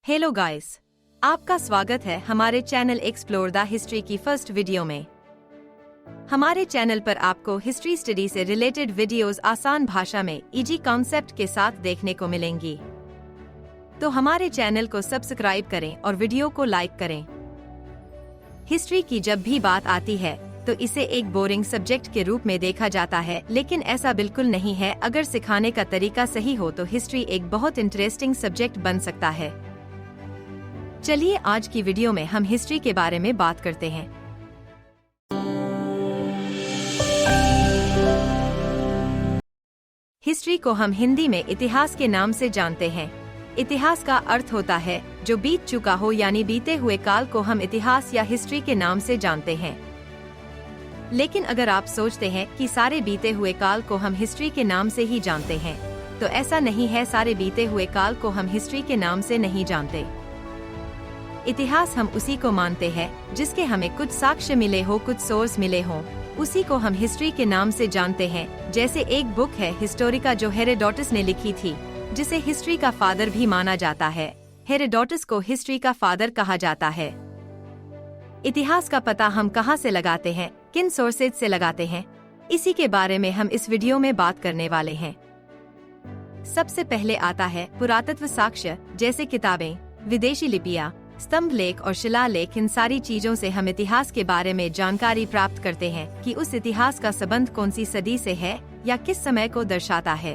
Hello guys, आपका स्वागत है हमारे चैनल एक्सप्लोर द हिस्ट्री की फर्स्ट वीडियो में। हमारे चैनल पर आपको हिस्ट्री स्टडी से रिलेटेड वीडियोस आसान भाषा में इजी कॉन्सेप्ट के साथ देखने को मिलेंगी। तो हमारे चैनल को सब्सक्राइब करें और वीडियो को लाइक करें। हिस्ट्री की जब भी बात आती है तो इसे एक बोरिंग सब्जेक्ट के रूप में देखा जाता है, लेकिन ऐसा बिल्कुल नहीं है। अगर सिखाने का तरीका सही हो तो हिस्ट्री एक बहुत इंटरेस्टिंग सब्जेक्ट बन सकता है। चलिए आज की वीडियो में हम हिस्ट्री के बारे में बात करते हैं। हिस्ट्री को हम हिंदी में इतिहास के नाम से जानते हैं। इतिहास का अर्थ होता है जो बीत चुका हो, यानी बीते हुए काल को हम इतिहास या हिस्ट्री के नाम से जानते हैं। लेकिन अगर आप सोचते हैं कि सारे बीते हुए काल को हम हिस्ट्री के नाम से ही जानते हैं, तो ऐसा नहीं है। सारे बीते हुए काल को हम हिस्ट्री के नाम से नहीं जानते। इतिहास हम उसी को मानते हैं जिसके हमें कुछ साक्ष्य मिले हो, कुछ सोर्स मिले हों, उसी को हम हिस्ट्री के नाम से जानते हैं। जैसे एक बुक है हिस्टोरिका जो हेरोडोटस ने लिखी थी, जिसे हिस्ट्री का फादर भी माना जाता है। हेरोडोटस को हिस्ट्री का फादर कहा जाता है। इतिहास का पता हम कहां से लगाते हैं, किन सोर्सेज से लगाते हैं, इसी के बारे में हम इस वीडियो में बात करने वाले हैं। सबसे पहले आता है पुरातत्व साक्ष्य, जैसे किताबें, विदेशी लिपियां, स्तंभ लेख और शिलालेख। इन सारी चीजों से हम इतिहास के बारे में जानकारी प्राप्त करते हैं कि उस इतिहास का संबंध कौन सी सदी से है या किस समय को दर्शाता है।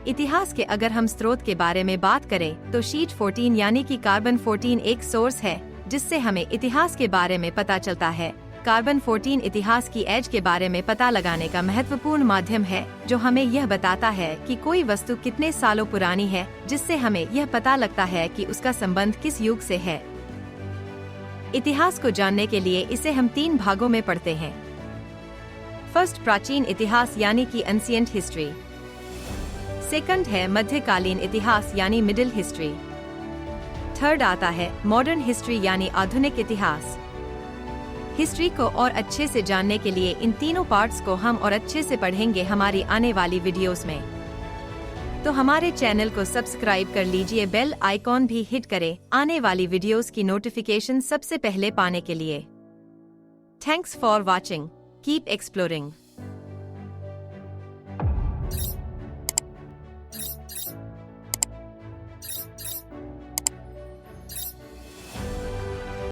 इतिहास के अगर हम स्रोत के बारे में बात करें तो शीट 14 यानी कि कार्बन 14 एक सोर्स है जिससे हमें इतिहास के बारे में पता चलता है। कार्बन 14 इतिहास की एज के बारे में पता लगाने का महत्वपूर्ण माध्यम है, जो हमें यह बताता है कि कोई वस्तु कितने सालों पुरानी है, जिससे हमें यह पता लगता है कि उसका संबंध किस युग से है। इतिहास को जानने के लिए इसे हम 3 भागों में पढ़ते हैं। फर्स्ट, प्राचीन इतिहास यानी कि एंशिएंट हिस्ट्री। सेकंड है मध्यकालीन इतिहास यानी मिडिल हिस्ट्री। थर्ड आता है मॉडर्न हिस्ट्री यानी आधुनिक इतिहास। हिस्ट्री को और अच्छे से जानने के लिए इन तीनों पार्ट्स को हम और अच्छे से पढ़ेंगे हमारी आने वाली वीडियोस में। तो हमारे चैनल को सब्सक्राइब कर लीजिए, बेल आइकॉन भी हिट करें आने वाली वीडियोस की नोटिफिकेशन सबसे पहले पाने के लिए। Thanks for watching, keep exploring.